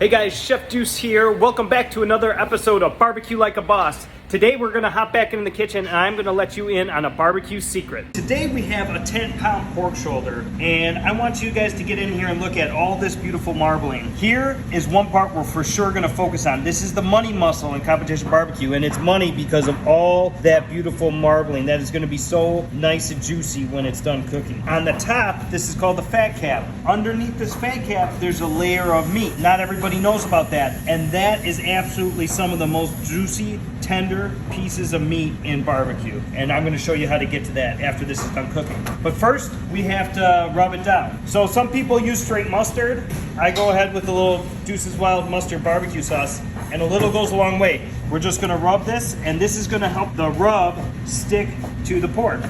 Hey guys, Chef Deuce here. Welcome back to another episode of Barbecue Like a Boss. Today we're gonna hop back into the kitchen and I'm gonna let you in on a barbecue secret. Today we have a 10-pound pork shoulder and I want you guys to get in here and look at all this beautiful marbling. Here is one part we're for sure gonna focus on. This is the money muscle in competition barbecue, and it's money because of all that beautiful marbling that is gonna be so nice and juicy when it's done cooking. On the top, this is called the fat cap. Underneath this fat cap, there's a layer of meat. Not everybody knows about that, and that is absolutely some of the most juicy, tender pieces of meat in barbecue, and I'm going to show you how to get to that after this is done cooking. But first we have to rub it down. So some people use straight mustard. I go ahead with a little Deuce's Wild mustard barbecue sauce, and a little goes a long way. We're just going to rub this, and this is going to help the rub stick to the pork.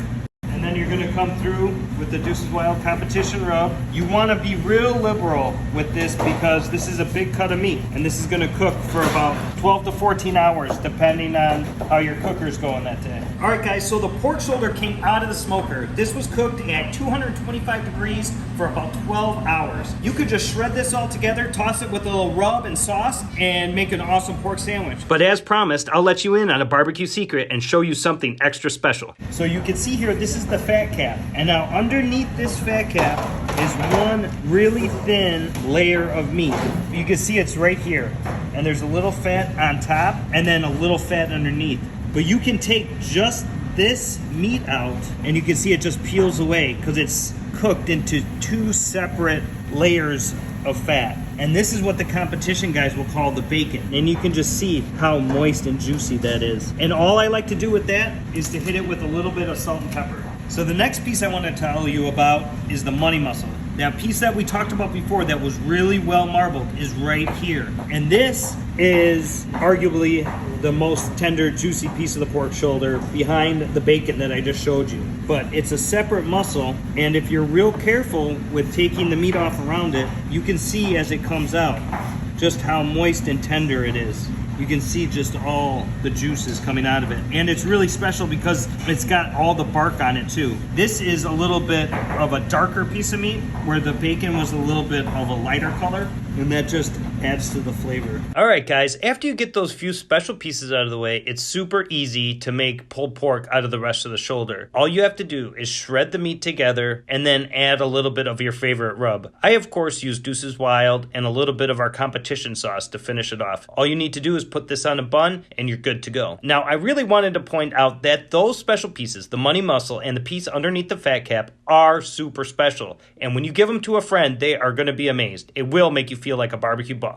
And then you're going to come through with the Deuce's Wild competition rub. You want to be real liberal with this because this is a big cut of meat, and this is going to cook for about 12 to 14 hours depending on how your cooker's going that day. All right guys, so the pork shoulder came out of the smoker. This was cooked at 225 degrees for about 12 hours. You could just shred this all together, toss it with a little rub and sauce, and make an awesome pork sandwich. But as promised, I'll let you in on a barbecue secret and show you something extra special. So you can see here, this is the fat cap, and now underneath this fat cap is one really thin layer of meat. You can see it's right here, and there's a little fat on top and then a little fat underneath. But you can take just this meat out and you can see it just peels away because it's cooked into two separate layers of fat. And this is what the competition guys will call the bacon. And you can just see how moist and juicy that is. And all I like to do with that is to hit it with a little bit of salt and pepper. So the next piece I want to tell you about is the money muscle. That piece that we talked about before that was really well marbled is right here. And this is arguably the most tender, juicy piece of the pork shoulder behind the bacon that I just showed you. But it's a separate muscle, and if you're real careful with taking the meat off around it, you can see as it comes out just how moist and tender it is. You can see just all the juices coming out of it. And it's really special because it's got all the bark on it too. This is a little bit of a darker piece of meat where the bacon was a little bit of a lighter color, and that just adds to the flavor. All right guys, after you get those few special pieces out of the way, it's super easy to make pulled pork out of the rest of the shoulder. All you have to do is shred the meat together and then add a little bit of your favorite rub. I of course use Deuce's Wild and a little bit of our competition sauce to finish it off. All you need to do is put this on a bun and you're good to go. Now I really wanted to point out that those special pieces, the money muscle and the piece underneath the fat cap, are super special. And when you give them to a friend, they are going to be amazed. It will make you feel like a barbecue boss.